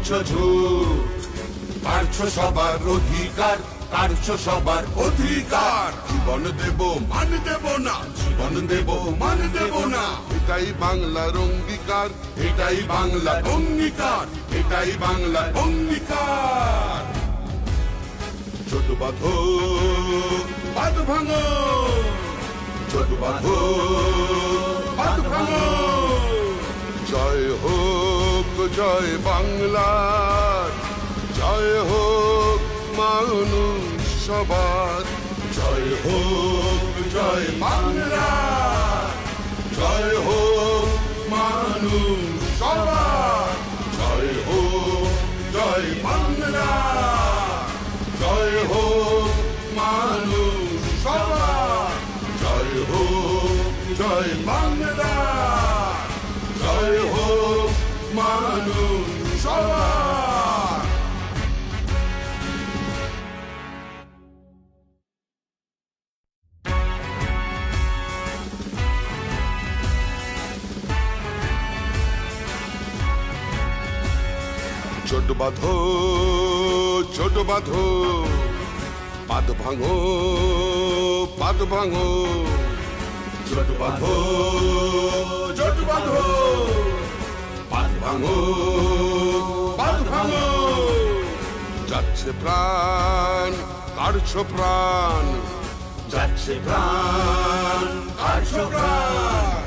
বলছো ঝুট। কাড়ছো সবার অধিকার, কাড়ছো সবার অধিকার। জীবন দেব মান দেব না, জীবন দেব মান দেব না। এটাই বাংলার অঙ্গীকার, এটাই বাংলার অঙ্গীকার, এটাই বাংলার অঙ্গীকার। ছোট বাঁধো বাঁধ ভাঙো, ছোট বাঁধো বাঁধ ভাঙো। জয় হোক জয় বাংলার, জয় হোক মানুষ সবার। জয় হোক জয় বাংলার, জয় হোক মানুষ সবার। জয় হোক জয় বাংলার, জয় হোক মানুষ সবার। জয় হোক জয় বাংলার, জয় হোক মানুষ সবার। ছোট বাঁধো ছোট বাঁধো, পাদ ভাঙো পাদ ভাঙো। ছোট বাঁধো ছোট বাঁধো, পাদ ভাঙো পাদ ভাঙো। যাচ্ছে প্রাণ কাড়ছো প্রাণ, যাচ্ছে প্রাণ কাড়ছো প্রাণ।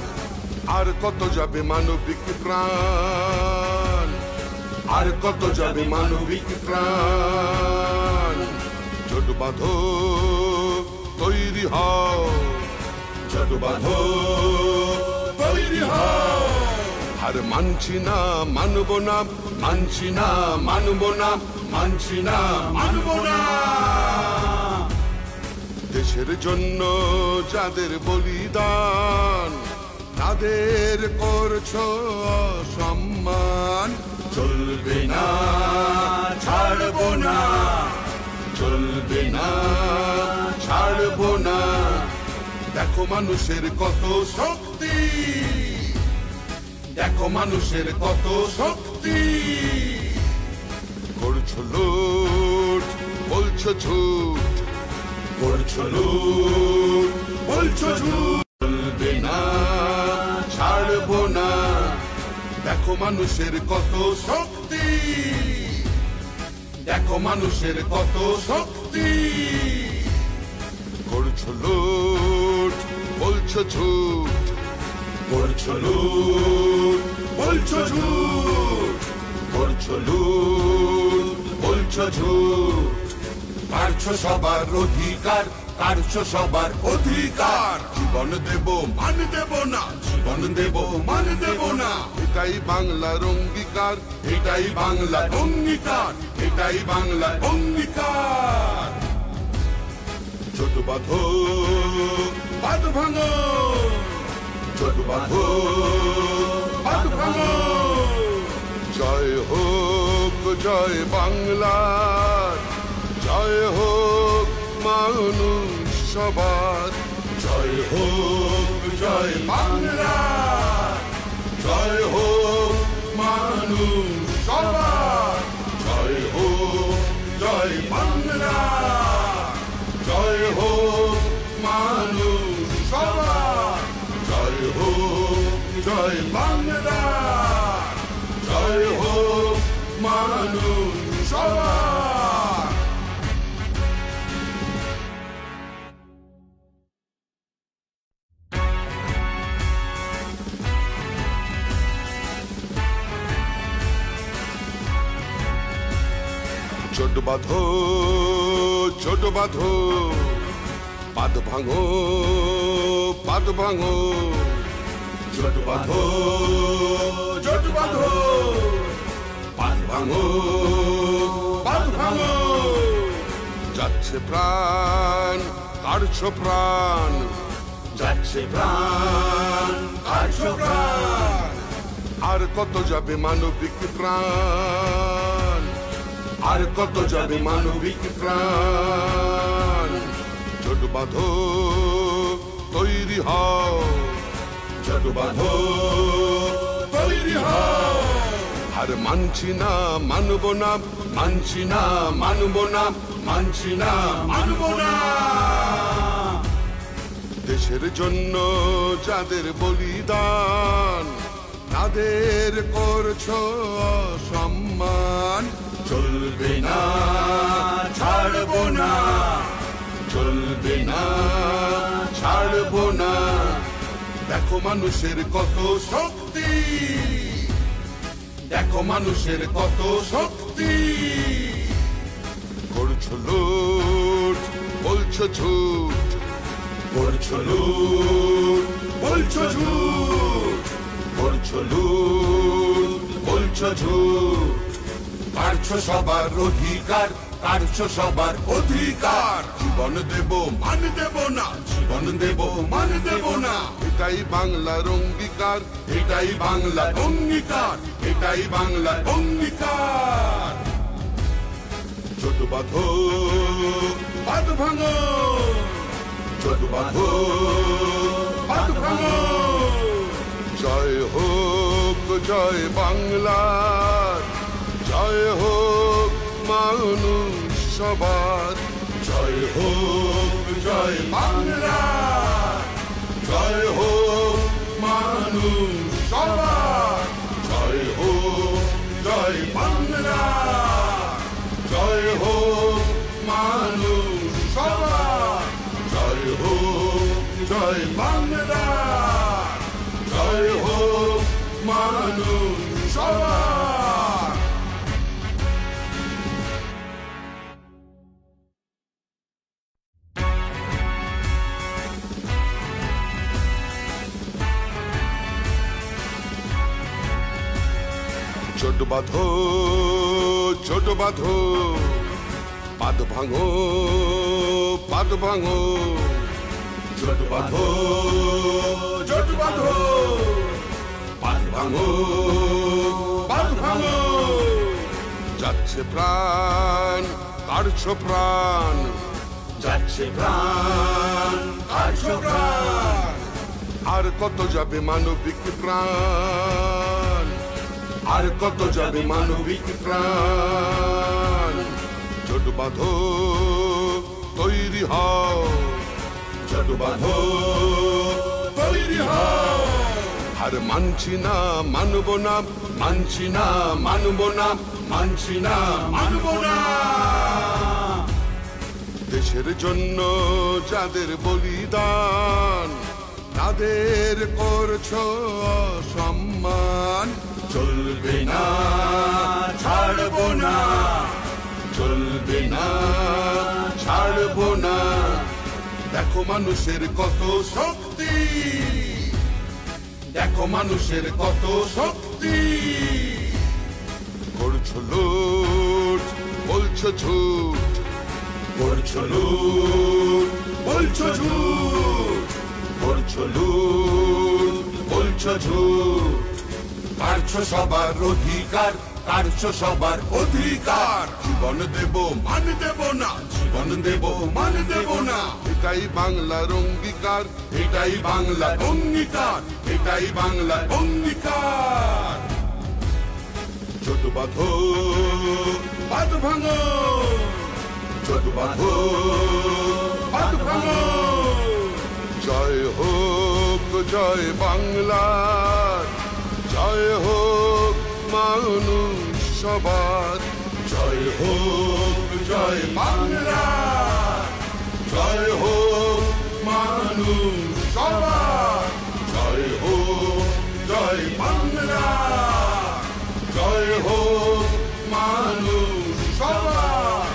আর কত যাবে মানবিক প্রাণ, আর কত যাবে মানবিক প্রাণ। ছোট বাঁধো তৈরি হও, ছোট বাঁধো তৈরি হও। আর মানছি না মানব না, মানছি না মানব না, মানছি না মানব না। দেশের জন্য যাদের বলিদান, তাদের করছো সম্মান। চলবে না ছাড়বো না, চলবে না ছাড়বো না। দেখো মানুষের কত শক্তি, দেখো মানুষের কত শক্তি। করছো লুট বলছো ঝুট, করছো লুট বলছো ঝুট। চলবে না ছাড়বো না। দেখো মানুষের কত শক্তি, দেখো মানুষের কত শক্তি। করছো লুট বলছো ঝুট, করছো লুট বলছো ঝুট, করছো লুট বলছো ঝুট। কাড়ছো সবার অধিকার, কাড়ছো সবার অধিকার। জীবন দেব মান দেব না, জীবন দেব মান দেব না। এটাই বাংলার অঙ্গীকার, এটাই বাংলার অঙ্গীকার, এটাই বাংলার অঙ্গীকার। ছোট বাঁধো বাঁধ ভাঙো, ছোট বাঁধো বাঁধ ভাঙো। জয় হোক জয় বাংলার, জয় হোক মানুষ সবার। জয় হোক জয় বাংলার, জয় হোক মানুষ সবার। জয় হোক জয় বাংলার, জয় হোক মানুষ সবার। জয় হোক জয় বাংলার, জয় হোক মানুষ সবার। ছোট বাঁধো ছোট বাঁধো, পাদ ভাঙো পাদ ভাঙো। ছোট বাঁধো ছোট বাঁধো, পাদ ভাঙো পাদ ভাঙো। যাচ্ছে প্রাণ কাড়ছো প্রাণ, যাচ্ছে প্রাণ কাড়ছো প্রাণ। আর কত যাবে মানবিক প্রাণ, আর কত যাবে মানবিক প্রাণ। ছোট বাঁধো তৈরি হও, ছোট বাঁধো তৈরি হও। আর মানছি না মানব না, মানছি না মানব না, মানছি না মানব না। দেশের জন্য যাদের বলিদান তাদের করছো সম্মান। চলবে না ছাড়বো না, চলবে না ছাড়বো না। দেখো মানুষের কত শক্তি, দেখো মানুষের কত শক্তি। করছো লুট বলছো ঝুট, করছো লুট বলছো ঝুট, করছো লুট বলছো ঝুট। কাড়ছো সবার অধিকার, কাড়ছো সবার অধিকার। জীবন দেব মান দেব না, জীবন দেব মান দেব না। এটাই বাংলার অঙ্গীকার, এটাই বাংলার অঙ্গীকার, এটাই বাংলার অঙ্গীকার। ছোট বাঁধো বাঁধ ভাঙো, ছোট বাঁধো বাঁধ ভাঙো। জয় হোক জয় বাংলার, জয় হোক মানুষ সবার। জয় হোক জয় বাংলার, জয় হোক মানুষ সবার। জয় হোক জয় বাংলার, জয় হোক মানুষ সবার। জয় হোক জয় বাংলার, জয় হোক মানুষ সবার। ছোট বাঁধো ছোট বাঁধো, পাদ ভাঙো পাদ ভাঙো। ছোট বাঁধো ছোট বাঁধো, পাদ ভাঙো পাদ ভাঙো। যাচ্ছে প্রাণ কাড়ছো প্রাণ, যাচ্ছে প্রাণ কাড়ছো প্রাণ। আর কত যাবে মানবিক প্রাণ, আর কত যাবে মানবিক প্রাণ। ছোট বাঁধো তৈরি হও, ছোট বাঁধো তৈরি হও। আর মানছি না মানব না, মানছি না মানব না, মানছি না মানব না। দেশের জন্য যাদের বলিদান তাদের করছো সম্মান। চলবে না ছাড়বো না, চলবে না ছাড়বো না। দেখো মানুষের কত শক্তি, দেখো মানুষের কত শক্তি। করছো লুট বলছো ঝুট, করছো লুট বলছো ঝুট, করছো লুট বলছো ঝুট। কাড়ছো সবার অধিকার, কাড়ছো সবার অধিকার। জীবন দেব মান দেব না, জীবন দেব মান দেব না। এটাই বাংলার অঙ্গীকার, এটাই বাংলার অঙ্গীকার, এটাই বাংলার অঙ্গীকার। ছোট বাঁধো বাঁধ ভাঙো, ছোট বাঁধো বাঁধ ভাঙো। জয় হোক জয় বাংলার, জয় হোক মানুষ সবার। জয় হোক জয় বাংলার, জয় হোক মানুষ সবার। জয় হোক জয় বাংলার, জয় হোক মানুষ সবার।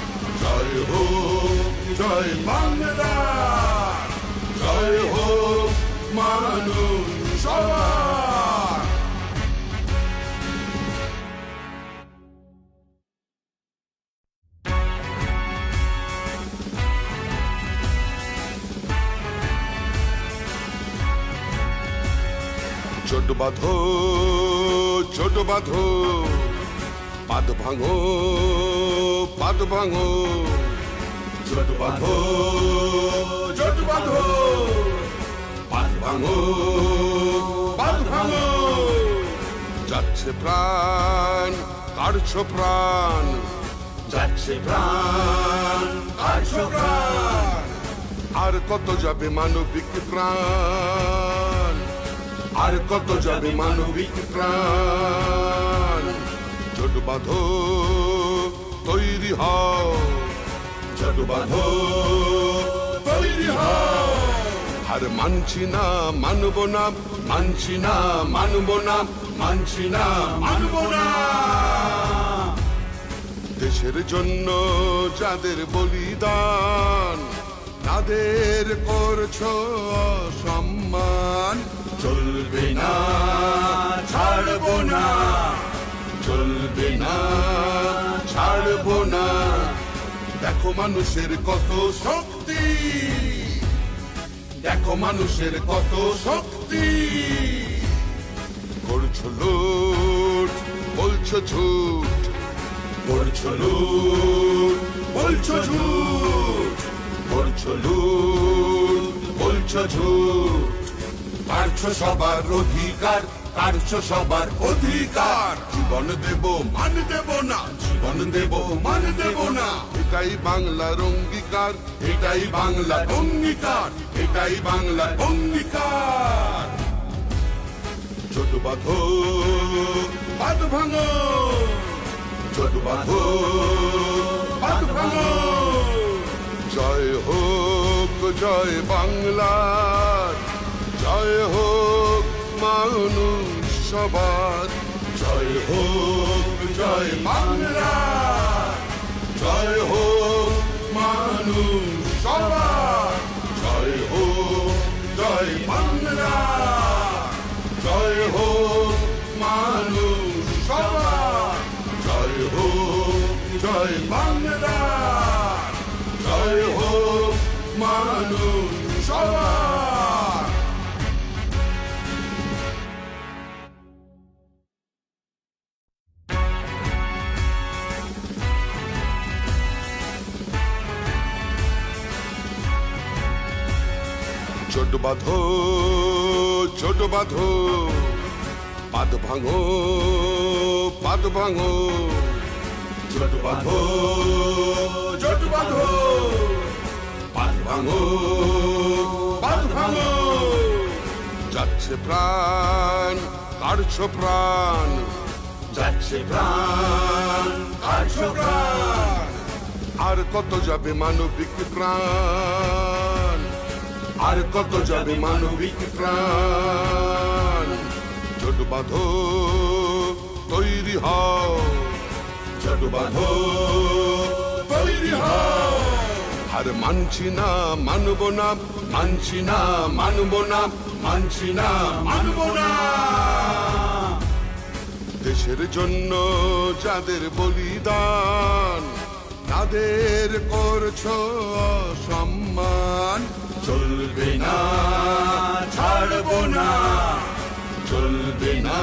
জয় হোক জয় বাংলার, জয় হোক মানুষ সবার। ছোট বাঁধো ছোট বাঁধো, পাদ ভাঙো পাদ ভাঙো। ছোট বাঁধো ছোট বাঁধো, পাদ ভাঙো পাদ ভাঙো। যাচ্ছে প্রাণ কাড়ছো প্রাণ, যাচ্ছে প্রাণ কাড়ছো প্রাণ। আর কত যাবে মানবিক প্রাণ, আর কত যাবে মানবিক প্রাণ। জোট বাঁধো তৈরি হও, জোট বাঁধো তৈরি হও। আর মানছি না মানব না, মানছি না মানব না, মানছি না মানব না। দেশের জন্য যাদের বলিদান, তাদের করছো সম্মান। চলবে না ছাড়বো না, চলবে না ছাড়বো না। দেখো মানুষের কত শক্তি, দেখো মানুষের কত শক্তি। করছো লুট বলছো ঝুট, করছো লুট বলছো ঝুট, করছো লুট বলছো ঝুট। কাড়ছো সবার অধিকার, কাড়ছো সবার অধিকার। জীবন দেব মান দেব না, জীবন দেব মান দেব না। এটাই বাংলার অঙ্গীকার, এটাই বাংলার অঙ্গীকার, এটাই বাংলার অঙ্গীকার। জোট বাঁধো বাঁধ ভাঙো, জোট বাঁধো বাঁধ ভাঙো। জয় হোক জয় বাংলার, জয় হোক মানুষ সবার। জয় হোক জয় বাংলা, জয় হোক মানুষ সবার। জয় হোক জয় বাংলা, জয় হোক মানুষ সবার। জয় হোক জয় বাংলা, জয় হোক মানুষ সবার। জোট বাঁধো জোট বাঁধো, পাদ ভাঙো পাদ ভাঙো। জোট বাঁধো জোট বাঁধো, পাদ ভাঙো পাদ ভাঙো। যাচ্ছে প্রাণ কাড়ছো প্রাণ, যাচ্ছে প্রাণ কাড়ছো প্রাণ। আর কত যাবে মানবিক প্রাণ, আর কত যাবে মানবিক প্রাণ। জোট বাঁধো তৈরি হও, জোট বাঁধো তৈরি হও। আর মানছি না মানব না, মানছি না মানব না, মানছি না মানব না। দেশের জন্য যাদের বলিদান, তাদের করছো সম্মান। চলবে না ছাড়বো না, চলবে না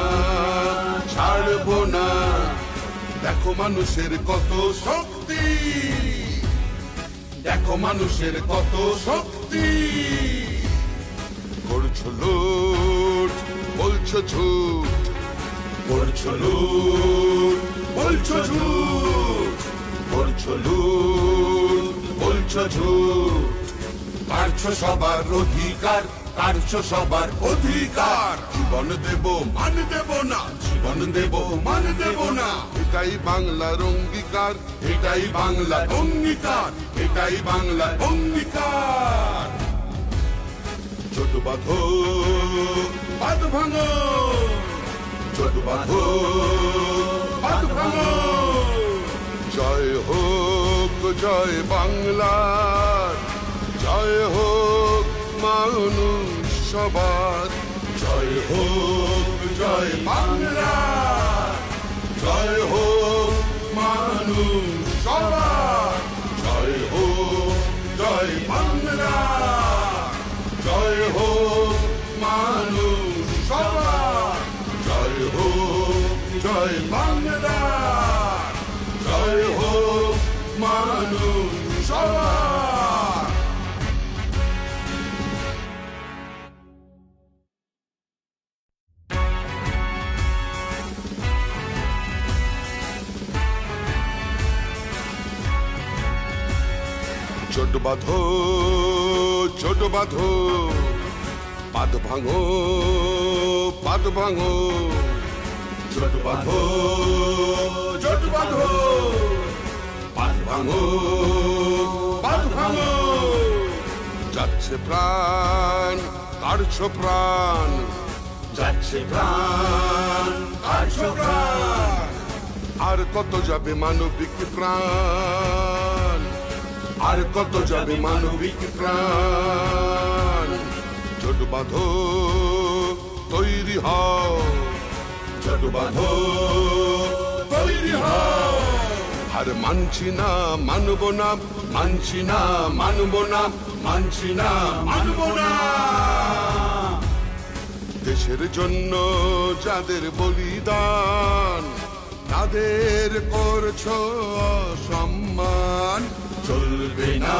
ছাড়বো না। দেখো মানুষের কত শক্তি, দেখো মানুষের কত শক্তি। করছো লুট বলছো ঝুট, করছো লুট বলছো ঝুট, করছো লুট বলছো ঝুট। কাড়ছো সবার অধিকার, কাড়ছো সবার অধিকার। জীবন দেব মান দেব না, জীবন দেব মান দেব না। এটাই বাংলার অঙ্গীকার, এটাই বাংলার অঙ্গীকার, এটাই বাংলার অঙ্গীকার। জোট বাঁধো বাঁধ ভাঙো, জোট বাঁধো বাঁধ ভাঙো। জয় হোক জয় বাংলার, জয় হোক মানুষ সবার। জয় হোক জয় বাংলা, জয় হোক মানুষ সবার। জয় হোক জয় বাংলা, জয় হোক মানুষ সবার। জয় হোক জয় বাংলা, জয় হোক মানুষ সবার। ছোট বাঁধো ছোট বাঁধো, পাত ভাঙো পাত ভাঙো, ছোট বাঁধো ছোট বাঁধো, পাত ভাঙো পাত ভাঙো। যাচ্ছে প্রাণ কাড়ছো প্রাণ, যাচ্ছে প্রাণ কাড়ছো প্রাণ, আর কত যাবে মানবিক প্রাণ, আর কত যাবে মানবিক প্রাণ। ছোট বাঁধো তৈরি হও, ছোট বাঁধো তৈরি হও। আর মানছি না মানব না, মানছি না মানব না, মানছি না মানব না। দেশের জন্য যাদের বলিদান, তাদের করছো সম্মান। চলবে না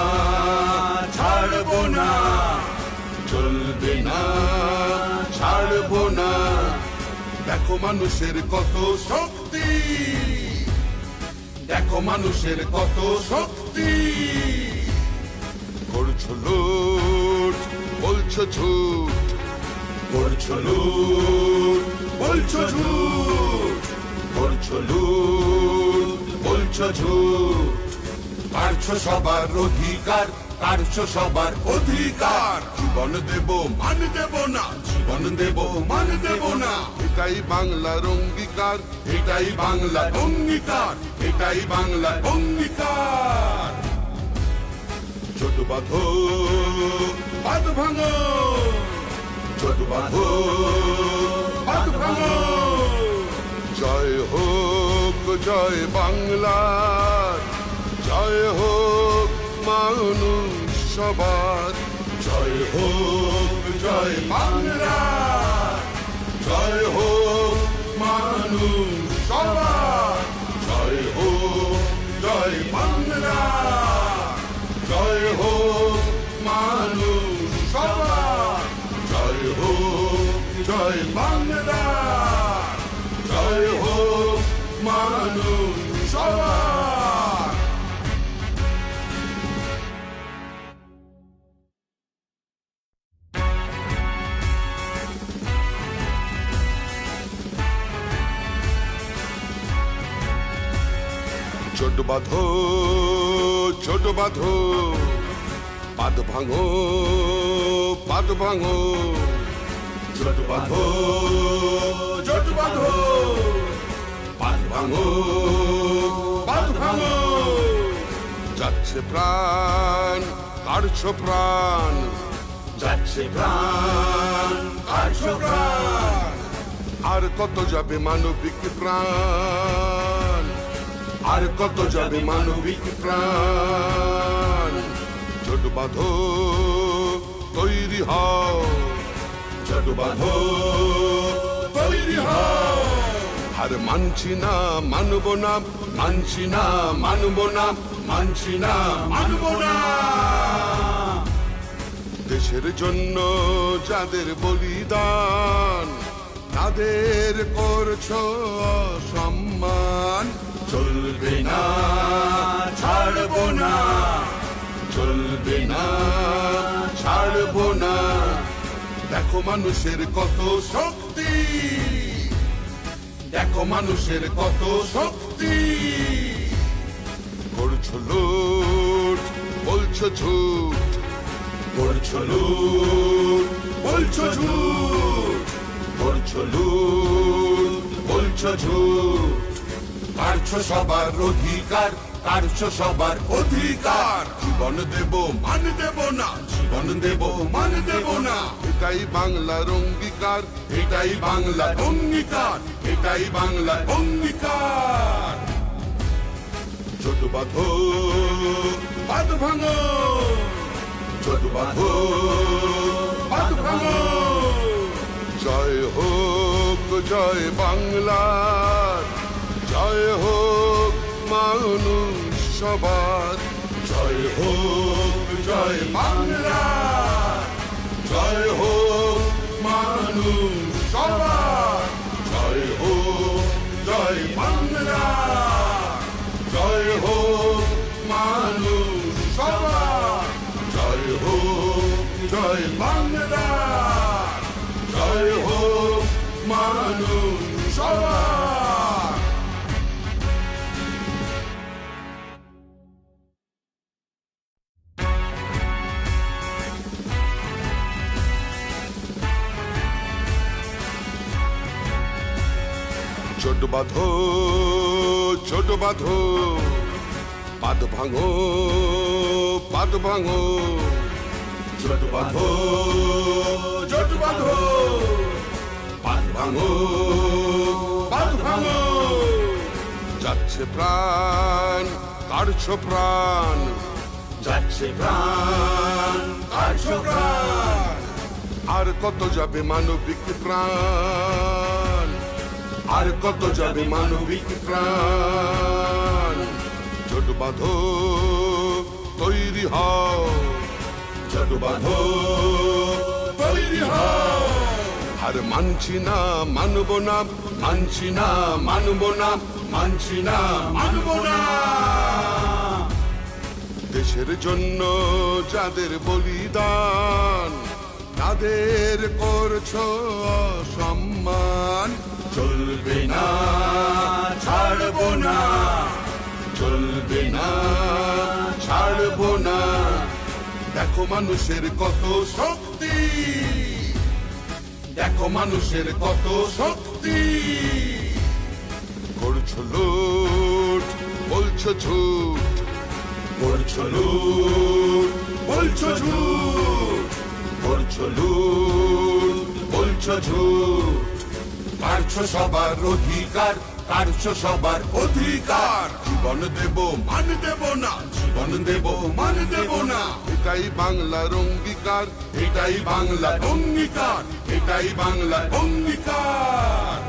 ছাড়বো না, চলবে না ছাড়বো না। দেখো মানুষের কত শক্তি, দেখো মানুষের কত শক্তি। করছো লুট বলছো ঝুট, করছো লুট বলছো ঝুট, করছো লুট বলছো ঝুট। কাড়ছো সবার অধিকার, কাড়ছো সবার অধিকার। জীবন দেব মান দেব না, জীবন দেব মান দেব না। এটাই বাংলার অঙ্গীকার, এটাই বাংলার অঙ্গীকার, এটাই বাংলার অঙ্গীকার। ছোট বাঁধো বাঁধ ভাঙো, ছোট বাঁধো বাঁধ ভাঙো। জয় হোক জয় বাংলার, জয় হোক মানুষ সবার। জয় হোক জয় বাংলা, জয় হোক মানুষ সবার। জয় হোক জয় বাংলা, জয় হোক মানুষ সবার। জয় হোক জয় বাংলা, জয় হোক মানুষ সবার। ছোট বাঁধো ছোট বাঁধো, পাত ভাঙো পাত ভাঙো, ছোট বাঁধো ছোট বাঁধো, পাত ভাঙো পাত ভাঙো। যাচ্ছে প্রাণ কাড়ছো প্রাণ, যাচ্ছে প্রাণ কাড়ছো প্রাণ, আর কত যাবে মানবিক প্রাণ, আর কত যাবে মানবিক প্রাণ। ছোট বাঁধো তৈরি হও, ছোট বাঁধো তৈরি হও। আর মানছি না মানব না, মানছি না মানব না, মানছি না মানব না। দেশের জন্য যাদের বলিদান, তাদের করছো সম্মান। চলবে না ছাড়বো না, চলবে না ছাড়বো না। দেখো মানুষের কত শক্তি, দেখো মানুষের কত শক্তি। করছো লুট বলছো ঝুট, করছো লুট বলছো ঝুট, করছো লুট বলছো ঝুট। কাড়ছো সবার অধিকার, কাড়ছো সবার অধিকার। জীবন দেব মান দেব না, জীবন দেব মান দেব না। এটাই বাংলার অঙ্গীকার, এটাই বাংলার অঙ্গীকার, এটাই বাংলার অঙ্গীকার। ছোট বাঁধো বাঁধ ভাঙো, ছোট বাঁধো বাঁধ ভাঙো। জয় হোক জয় বাংলার, জয় হোক মানুষ সবার। জয় হোক জয় বাংলা, জয় হোক মানুষ সবার। জয় হোক জয় বাংলা, জয় হোক মানুষ সবার। জয় বাংলা, জয় হোক মানুষ সবার। ছোট বাঁধো, ছোট বাঁধো, পাদ ভাঙো, পাদ ভাঙো, ছোট বাঁধো, ছোট বাঁধো, পাদ ভাঙো, পাদ ভাঙো। যাচ্ছে প্রাণ, কাড়ছো প্রাণ, যাচ্ছে প্রাণ, কাড়ছো প্রাণ। আর কত যাবে মানবিক প্রাণ, আর কত যাবে মানবিক প্রাণ। ছোট বাঁধো, তৈরি হও, ছোট বাঁধো, তৈরি হও। আর মানছি না, মানব না, মানছি না, মানব না, মানছি না, মানব না। দেশের জন্য যাদের বলিদান, তাদের করছো সম্মান। চলবে না, ছাড়বো না, চলবে না, ছাড়বো না। দেখো মানুষের কত শক্তি, দেখো মানুষের কত শক্তি। করছো লুট, বলছো ঝুট, করছো লুট, বলছো ঝুট, করছো লুট, বলছো ঝুট। কাড়ছো সবার অধিকার, কাড়ছো সবার অধিকার। জীবন দেব, মান দেব না, জীবন দেব, মান দেব না। এটাই বাংলার অঙ্গীকার, এটাই বাংলার অঙ্গীকার, এটাই বাংলার অঙ্গীকার।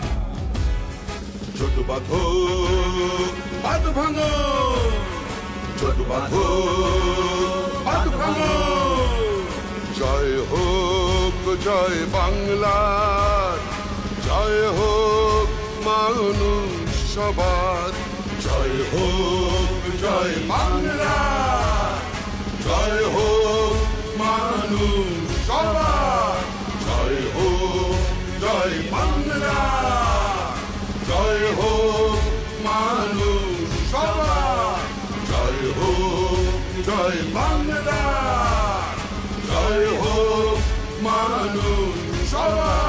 ছোট বাঁধো, বাঁধ ভাঙো, ছোট বাঁধো, বাঁধ ভাঙো। জয় হোক, জয় বাংলার, জয় হোক মানুষ সবার। জয় হোক, জয় বাংলা, জয় হোক মানুষ সবার। জয় হোক, জয় বাংলা, জয় হোক মানুষ সবার। জয় হোক, জয় বাংলা, জয় হোক মানুষ সবার।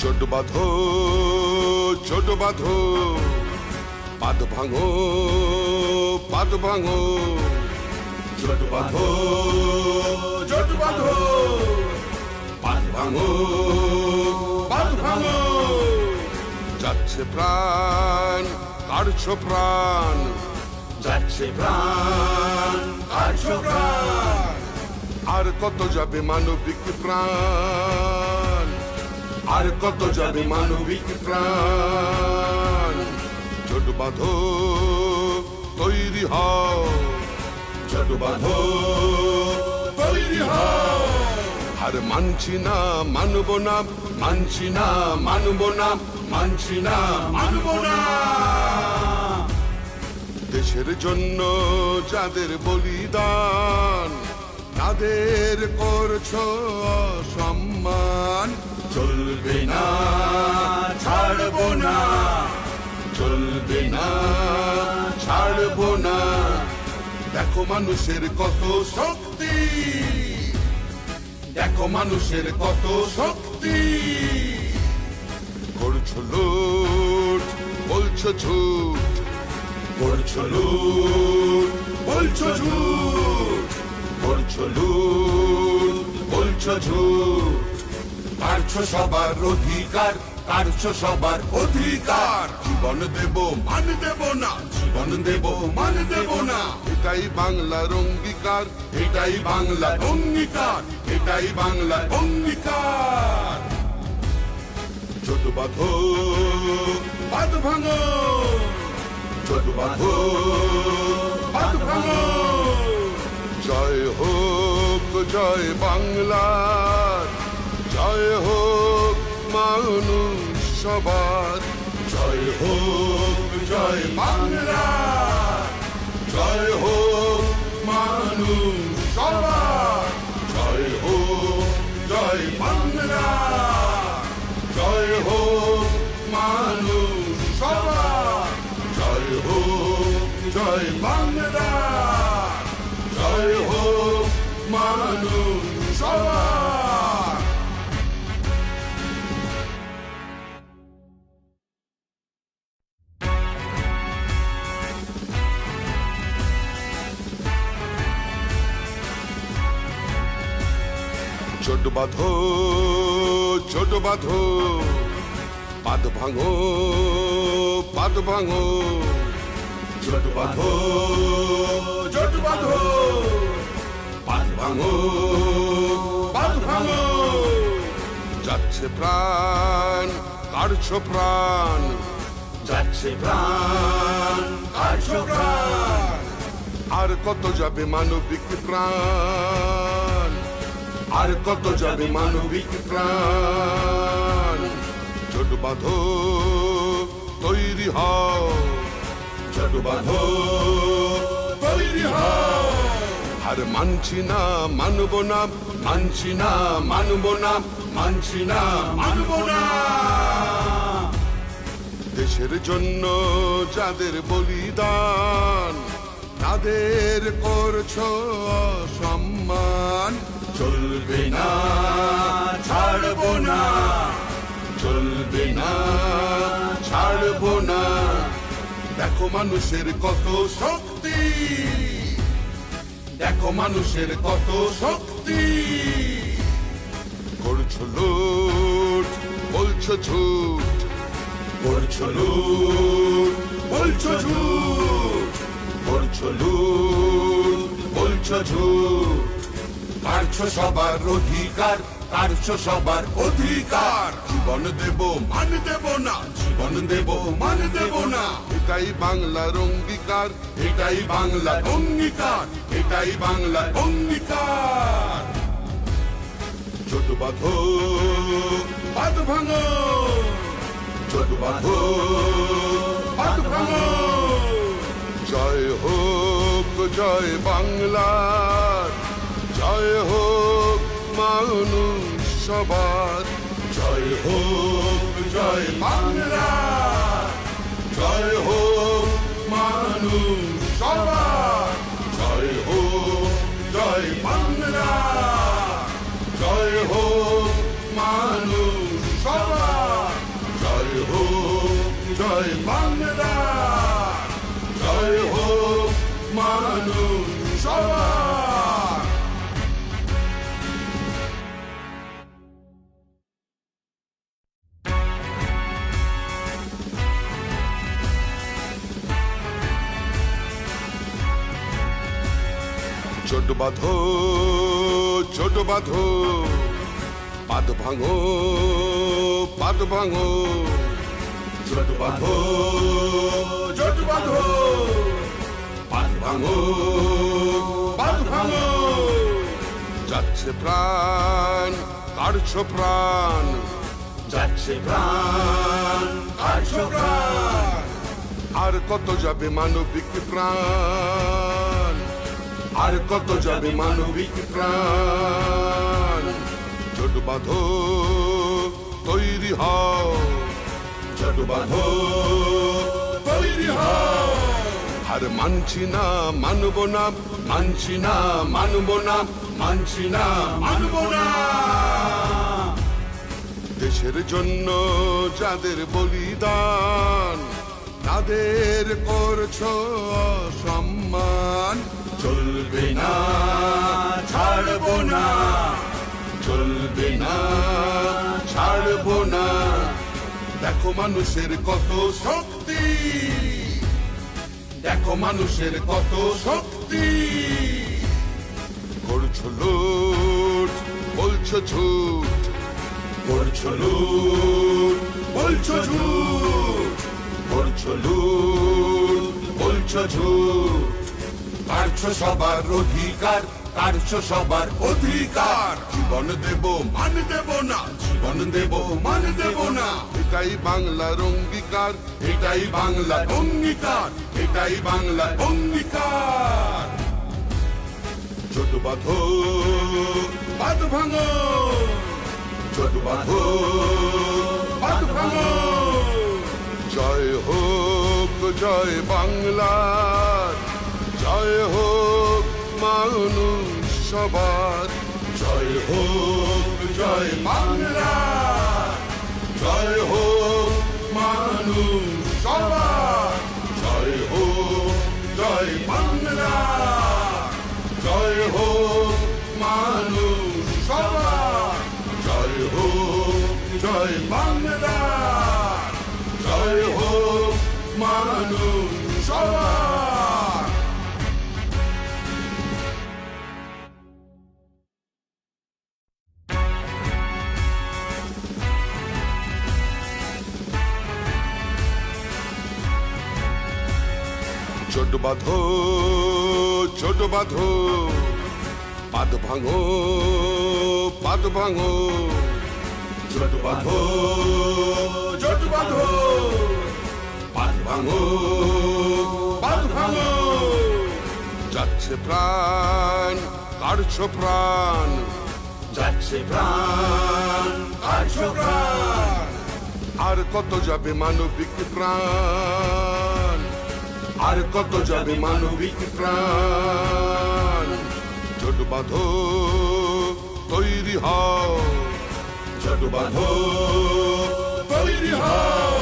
ছোট বাঁধো, ছোট বাঁধো, পাদ ভাঙো, পাদ ভাঙো, ছোট বাঁধো, ছোট বাঁধো, পাদ ভাঙো, পাদ ভাঙো। যাচ্ছে প্রাণ, কাড়ছো প্রাণ, যাচ্ছে প্রাণ, কাড়ছো প্রাণ। আর কত যাবে মানবিক প্রাণ, আর কত যাবে মানবিক প্রাণ। ছোট বাঁধো, তৈরি হও, ছোট বাঁধো, তৈরি হও। আর মানছি না, মানব না, মানছি না, মানব না, মানছি না, মানব না। দেশের জন্য যাদের বলিদান, তাদের করছো সম্মান। চলবে না, ছাড়বো না, চলবে না, ছাড়বো না। দেখো মানুষের কত শক্তি, দেখো মানুষের কত শক্তি। করছো লুট, বলছো ঝুট, করছো লুট, বলছো ঝুট, করছো লুট, বলছো ঝুট। কাড়ছো সবার অধিকার, কাড়ছো সবার অধিকার। জীবন দেব, মান দেব না, জীবন দেব, মান দেব না। এটাই বাংলার অঙ্গীকার, এটাই বাংলার অঙ্গীকার, এটাই বাংলার অঙ্গীকার। ছোট বাঁধো, বাঁধ ভাঙো, ছোট বাঁধো, বাঁধ ভাঙো। জয় হোক, জয় বাংলার, জয় হোক মানুষ সবার, জয় হোক জয় বাংলা, জয় হোক মানুষ সবার, জয় হোক জয় বাংলা, জয় হোক মানুষ সবার, জয় হোক জয় বাংলা, জয় হোক মানুষ সবার। জোট বাঁধো, জোট বাঁধো, পাদ ভাঙো, পাদ ভাঙো, জোট বাঁধো, জোট বাঁধো, পাদ ভাঙো, পাদ ভাঙো। যাচ্ছে প্রাণ, কাড়ছো প্রাণ, যাচ্ছে প্রাণ, কাড়ছো প্রাণ। আর কত যাবে মানবিক প্রাণ, আর কত যাবে মানবিক প্রাণ। জোট বাঁধো, তৈরি হও, জোট বাঁধো, তৈরি হও। আর মানছি না, মানব না, মানছি না, মানব না, মানছি না, মানব না। দেশের জন্য যাদের বলিদান, তাদের করছো সম্মান। চলবে না, ছাড়বো না, চলবে না, ছাড়বো না। দেখো মানুষের কত শক্তি, দেখো মানুষের কত শক্তি। করছো লুট, বলছো ঝুট, করছো লুট, বলছো ঝুট, করছো লুট, বলছো ঝুট। কাড়ছো সবার অধিকার, কাড়ছো সবার অধিকার। জীবন দেব মান দেব না, জীবন দেব মান দেব না। এটাই বাংলার অঙ্গীকার, এটাই বাংলার অঙ্গীকার, এটাই বাংলার অঙ্গীকার। জোট বাঁধো, পাদ ভাঙো, জোট বাঁধো, পাদ ভাঙো। জয় হোক জয় বাংলার, জয় হোক মানুষ সবার, জয় হোক জয় বাংলা, জয় হোক মানুষ সবার, জয় হোক জয় বাংলা, জয় হোক মানুষ সবার, জয় হোক জয় বাংলা, জয় হোক মানুষ সবার। জোট বাঁধো, জোট বাঁধো, পাদ ভাঙো, পাদ ভাঙো, জোট বাঁধো, জোট বাঁধো, পাদ ভাঙো, পাদ ভাঙো। যাচ্ছে প্রাণ, কাড়ছো প্রাণ, যাচ্ছে প্রাণ, কাড়ছো প্রাণ। আর কত যাবে মানবিক প্রাণ, আর কত যাবে মানবিক প্রাণ। জোট বাঁধো, তৈরি হও, জোট বাঁধো, তৈরি হও। আর মানছি না, মানব না, মানছি না, মানব না, মানছি না, মানব না। দেশের জন্য যাদের বলিদান, তাদের করছো সম্মান। চলবে না, ছাড়বো না, চলবে না, ছাড়বো না। দেখো মানুষের কত শক্তি, দেখো মানুষের কত শক্তি। করছো লুট, বলছো ঝুট, করছো লুট, বলছো ঝুট, করছো লুট, বলছো ঝুট। কাড়ছো সবার অধিকার, কাটছো সবার অধিকার। জীবন দেব মান দেব না, জীবন দেব মান দেব না, এটাই বাংলার অঙ্গীকার, এটাই বাংলার অঙ্গীকার, এটাই বাংলার অঙ্গীকার। ছোট বাঁধো বাঁধ ভাঙো, ছোট বাঁধো বাঁধ ভাঙো। জয় হোক জয় বাংলার, জয় হোক মানুষ সবার। জয় হোক জয় বাংলার, জয় হোক মানুষ সবার। জয় হোক জয় বাংলার, জয় হোক মানুষ সবার। জয় হোক জয় বাংলার, জয় হোক মানুষ সবার। ছোট বাঁধো ছোট বাঁধো, বাঁধ ভাঙো বাঁধ ভাঙো। ছোট বাঁধো ছোট বাঁধো, বাঁধ ভাঙো বাঁধ ভাঙো। যাচ্ছে প্রাণ কাটছো প্রাণ, যাচ্ছে প্রাণ কাটছো প্রাণ। আর কত যাবে মানবিক প্রাণ, আর কত যাবে মানবিক প্রাণ। ছোট বাঁধো তৈরি হও, ছোট বাঁধো তৈরি হও।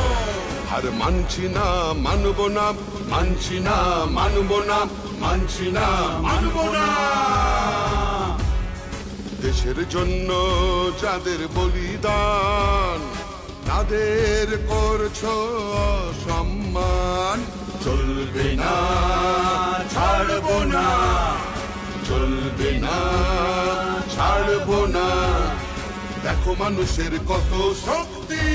আর মানছি না মানব না, মানছি না মানব না, মানছি না মানব না। দেশের জন্য যাদের বলিদান, তাদের করছো সম্মান। চলবে না ছাড়বো না, চলবে না ছাড়বো না। দেখো মানুষের কত শক্তি,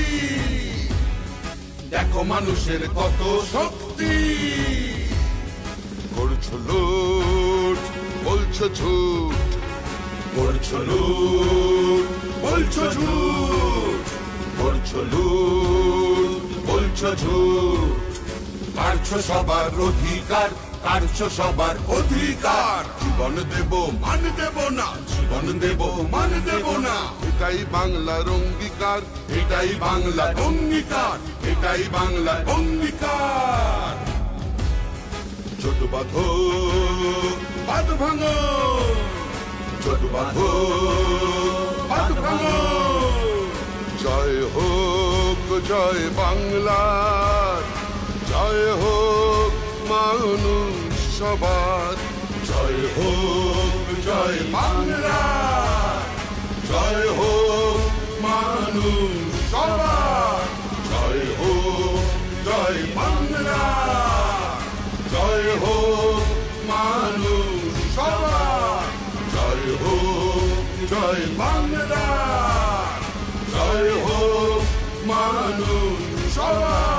দেখো মানুষের কত শক্তি। করছো লুট বলছো ঝুট, করছো লুট বলছো ঝুট, করছো লুট বলছো ঝুট। কাটছো সবার অধিকার, কাটছো সবার অধিকার। জীবন দেব মান দেব না, জীবন দেব মান দেব না, এটাই বাংলার অঙ্গীকার, এটাই বাংলার অঙ্গীকার, এটাই বাংলার অঙ্গীকার। ছোট বাঁধো বাঁধ ভাঙো, ছোট বাঁধো বাঁধ ভাঙো। জয় হোক জয় বাংলার, জয় হোক মানুষ সবার। জয় হোক জয় বাংলার, জয় হোক মানুষ সবার। জয় হোক জয় বাংলার, জয় হোক মানুষ সবার। জয় হোক জয় বাংলার, জয় হোক মানুষ সবার।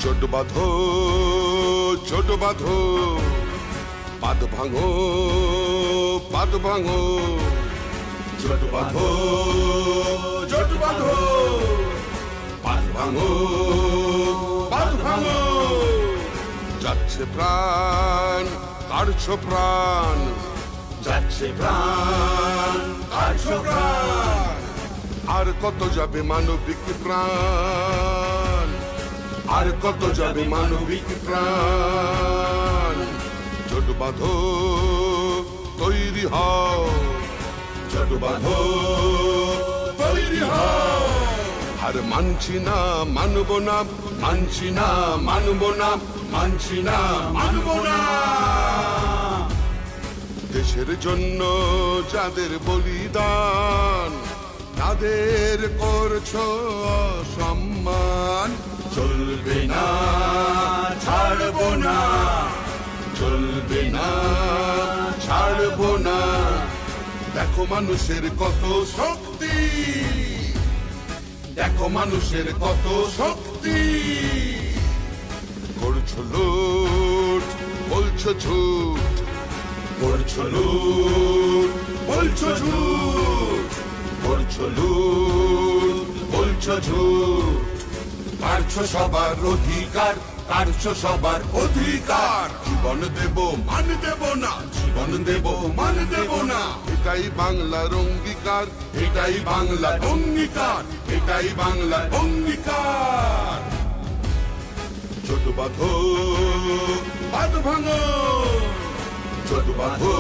ছোট বাঁধো ছোট বাঁধো, বাঁধ ভাঙো বাঁধ ভাঙো। ছোট বাঁধো ছোট বাঁধো, বাঁধ ভাঙো বাঁধ ভাঙো। যাচ্ছে প্রাণ কাটছো প্রাণ, যাচ্ছে প্রাণ কাটছো প্রাণ। আর কত যাবে মানবিক প্রাণ, আর কত যাবে মানবিক প্রাণ। ছোট বাঁধো তৈরি হও, ছোট বাঁধো তৈরি হও। আর মানছি না মানব না, মানছি না মানব না, মানছি না মানব না। দেশের জন্য যাদের বলিদান, তাদের করছো সম্মান। চলবে না ছাড়বো না, চলবে না ছাড়বো না। দেখো মানুষের কত শক্তি, দেখো মানুষের কত শক্তি। করছো লুট বলছো ঝুট, করছো লুট বলছো ঝুট, করছো লুট বলছো ঝুট। কাড়ছো সবার অধিকার, কাড়ছো সবার অধিকার। জীবন দেব মান দেব না, জীবন দেব মান দেব না। এটাই বাংলার অঙ্গীকার, এটাই বাংলার অঙ্গীকার, এটাই বাংলার অঙ্গীকার। ছোট বাঁধো বাঁধ ভাঙো, ছোট বাঁধো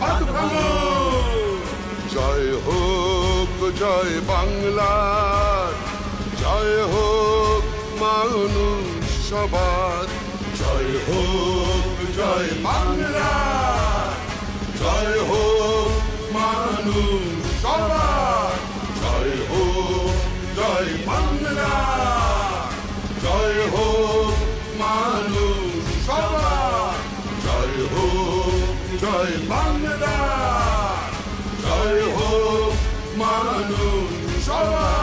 বাঁধ ভাঙো। জয় হোক জয় বাংলার, জয় হোক মানুষ সবার। জয় হোক জয় বাংলা, জয় হোক মানুষ সবার। জয় হোক জয় বাংলা, জয় হোক মানুষ সবার। জয় হোক জয় বাংলা, জয় হোক মানুষ সবার।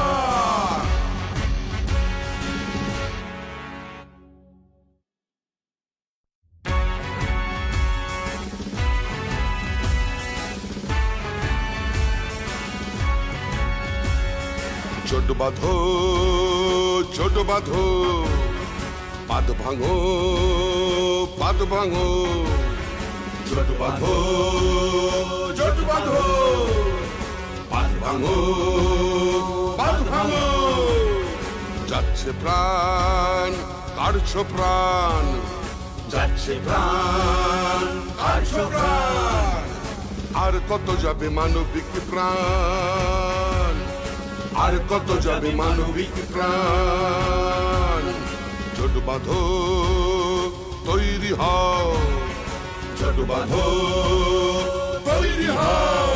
ছোট বাঁধো ছোট বাঁধো, বাঁধ ভাঙো বাঁধ ভাঙো। ছোট বাঁধো ছোট বাঁধো, বাঁধ ভাঙো বাঁধ ভাঙো। যাচ্ছে প্রাণ কাড়ছো প্রাণ, যাচ্ছে প্রাণ কাড়ছো প্রাণ। আর কত যাবে মানবিক প্রাণ, আর কত যাবে মানবিক প্রাণ। ছোট বাঁধো তৈরি হও, ছোট বাঁধো তৈরি হও।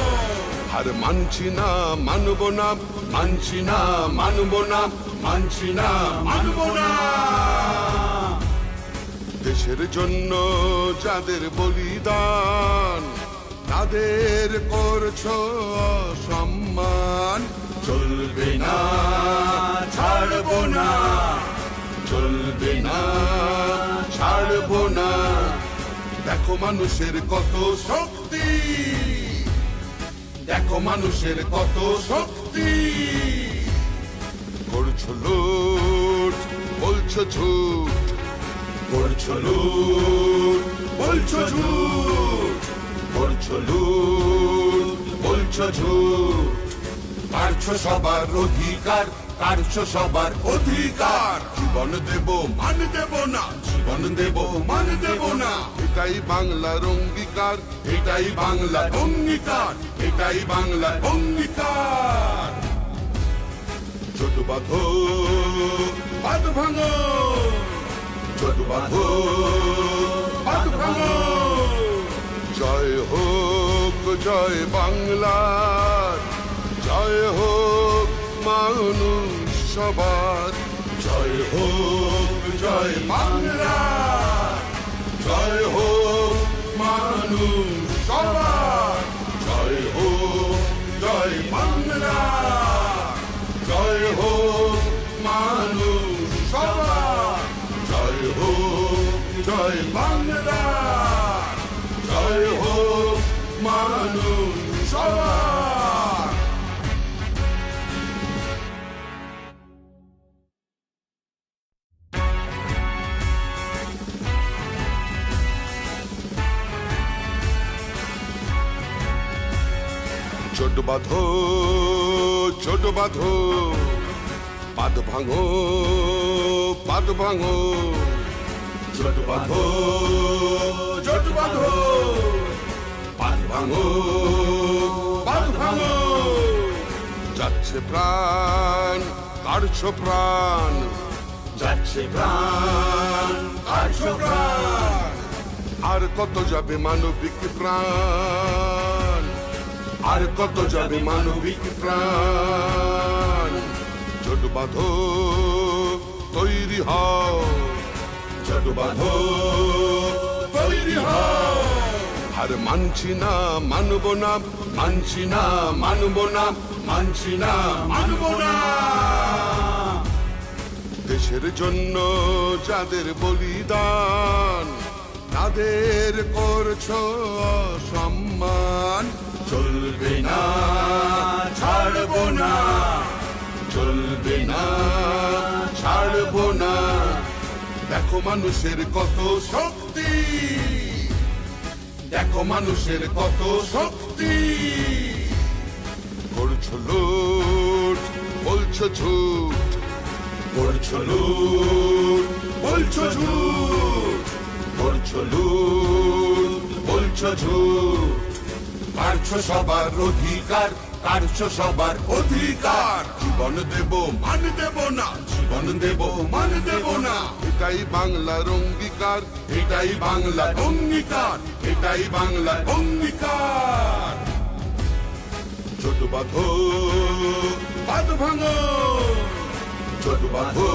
আর মানছি না মানব না, মানছি না মানব না, মানছি না মানব না। দেশের জন্য যাদের বলিদান, তাদের করছো সম্মান। চলবে না ছাড়বো না, চলবে না ছাড়বো না। দেখো মানুষের কত শক্তি, দেখো মানুষের কত শক্তি। করছো লুট বলছো ঝুট, করছো লুট বলছো ঝুট, করছো লুট বলছো ঝুট। কাড়ছো সবার অধিকার, কাড়ছো সবার অধিকার। জীবন দেব মান দেব না, জীবন দেব মান দেব না। এটাই বাংলার অঙ্গীকার, এটাই বাংলার অঙ্গীকার, এটাই বাংলার অঙ্গীকার। ছোট বাঁধো বাঁধ ভাঙো, ছোট বাঁধো বাঁধ ভাঙো। জয় হোক জয় বাংলার, জয় হোক মানুষ সবার। জয় হোক জয় বাংলা, জয় হোক মানুষ সবার। জয় হোক জয় বাংলা, জয় হোক মানুষ সবার। জয় হোক জয় বাংলা, জয় হোক মানুষ সবার। ছোট বাঁধো ছোট বাঁধো, বাঁধ ভাঙো বাঁধ ভাঙো। ছোট বাঁধো ছোট বাঁধো, বাঁধ ভাঙো বাঁধ ভাঙো। যাচ্ছে প্রাণ কাড়ছো প্রাণ, যাচ্ছে প্রাণ কাড়ছো প্রাণ। আর কত যাবে মানবিক প্রাণ, আর কত যাবে মানবিক প্রাণ। ছোট বাঁধো তৈরি হও, ছোট বাঁধো তৈরি হও। আর মানছি না মানব না, মানছি না মানব না, মানছি না মানব না। দেশের জন্য যাদের বলিদান, তাদের করছো সম্মান। চলবে না, ছাড়বো না, চলবে না, ছাড়বো না। দেখো মানুষের কত শক্তি, দেখো মানুষের কত শক্তি। করছো লুট, বলছো ঝুট, করছো লুট, বলছো ঝুট, করছো লুট, বলছো ঝুট। কাড়ছো সবার অধিকার, কাড়ছো সবার অধিকার। জীবন দেব মান দেব না, জীবন দেব মান দেব না। এটাই বাংলার অঙ্গীকার, এটাই বাংলার অঙ্গীকার, এটাই বাংলার অঙ্গীকার। ছোট বাঁধো, বাঁধ ভাঙো, ছোট বাঁধো,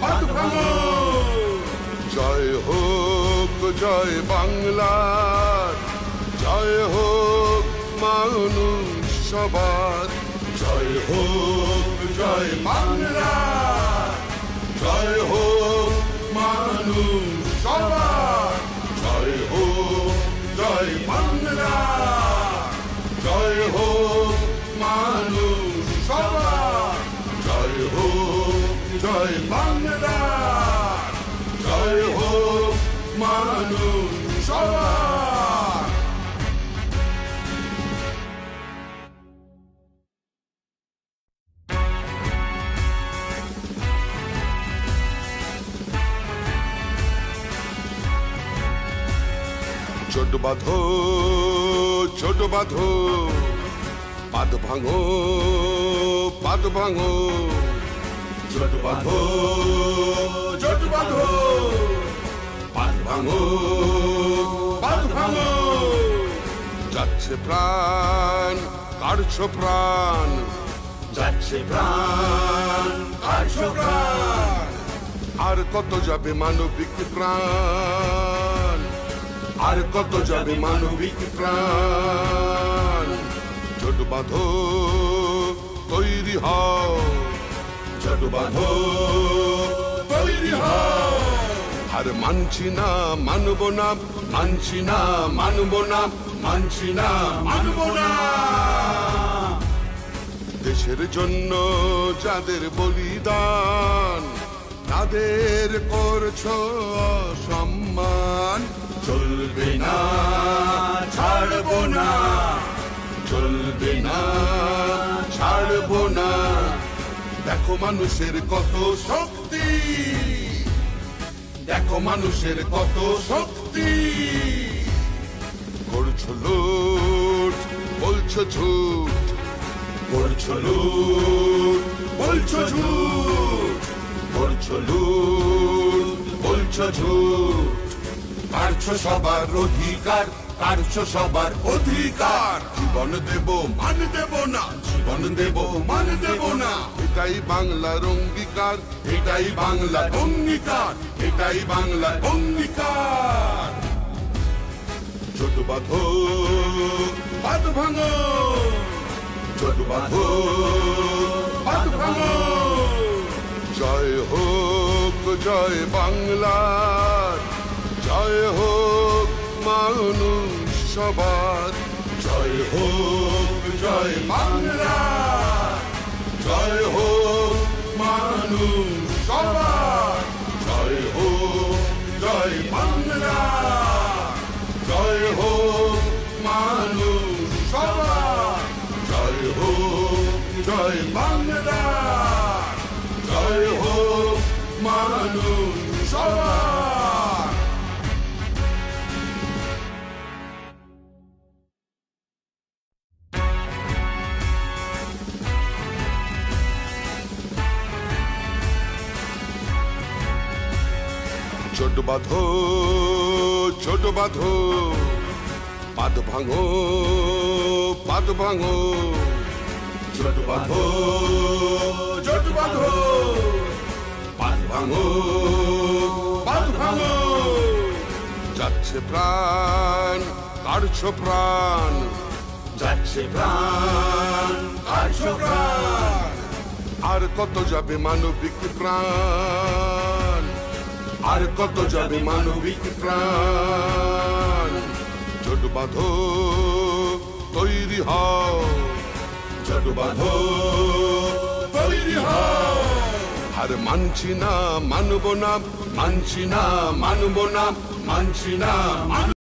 বাঁধ ভাঙো। জয় হোক জয় বাংলার, জয় হোক মানুষ সবার। জয় হোক জয় বাংলা, জয় হোক মানুষ সবার। জয় হোক জয় বাংলা, জয় হোক মানুষ সবার। জয় হোক জয় বাংলা, জয় হোক মানুষ সবার। ছোট বাঁধো, ছোট বাঁধো, পাদ ভাঙো, পাদ ভাঙো। ছোট বাঁধো, ছোট বাঁধো, পাদ ভাঙো, পাদ ভাঙো। যাচ্ছে প্রাণ, কাড়ছো প্রাণ, যাচ্ছে প্রাণ, কাড়ছো প্রাণ। আর কত যাবে মানবিক প্রাণ, আর কত যাবে মানবিক প্রাণ। ছোট বাঁধো, তৈরি হও, ছোট বাঁধো, তৈরি হও। আর মানছি না মানব না, মানছি না মানব না, মানছি না মানব না। দেশের জন্য যাদের বলিদান, তাদের করছো সম্মান। চলবে না, ছাড়বো না, চলবে না, ছাড়বো না। দেখো মানুষের কত শক্তি, দেখো মানুষের কত শক্তি। করছো লুট, বলছো ঝুট, করছো লুট, বলছো ঝুট, করছো লুট, বলছো ঝুট। কাড়ছো সবার অধিকার, কাড়ছো সবার অধিকার। জীবন দেব মান দেব না, জীবন দেব মান দেব না। এটাই বাংলার অঙ্গীকার, এটাই বাংলার অঙ্গীকার, এটাই বাংলার অঙ্গীকার। ছোট বাঁধো, বাঁধ ভাঙো, ছোট বাঁধো, বাঁধ ভাঙো। জয় হোক জয় বাংলার, জয় হোক মানুষ সবার। জয় হোক জয় বাংলা, জয় হোক মানুষ সবার। জয় হোক জয় বাংলা, জয় হোক মানুষ সবার। জয় হোক জয় বাংলা, জয় হোক মানুষ সবার। ছোট বাঁধো, ছোট বাঁধো, পাদ ভাঙো, পাদ ভাঙো। ছোট বাঁধো, ছোট বাঁধো, পাদ ভাঙো, পাদ ভাঙো। যাচ্ছে প্রাণ কাড়ছো প্রাণ, যাচ্ছে প্রাণ কাড়ছো প্রাণ। আর কত যাবে মানবিক প্রাণ, আর কত যাবে মানবিক প্রাণ। জোট বাঁধো তৈরি হও, জোট বাঁধো তৈরি হও। আর মানছি না মানব না, মানছি না মানব না, মানছি না মানব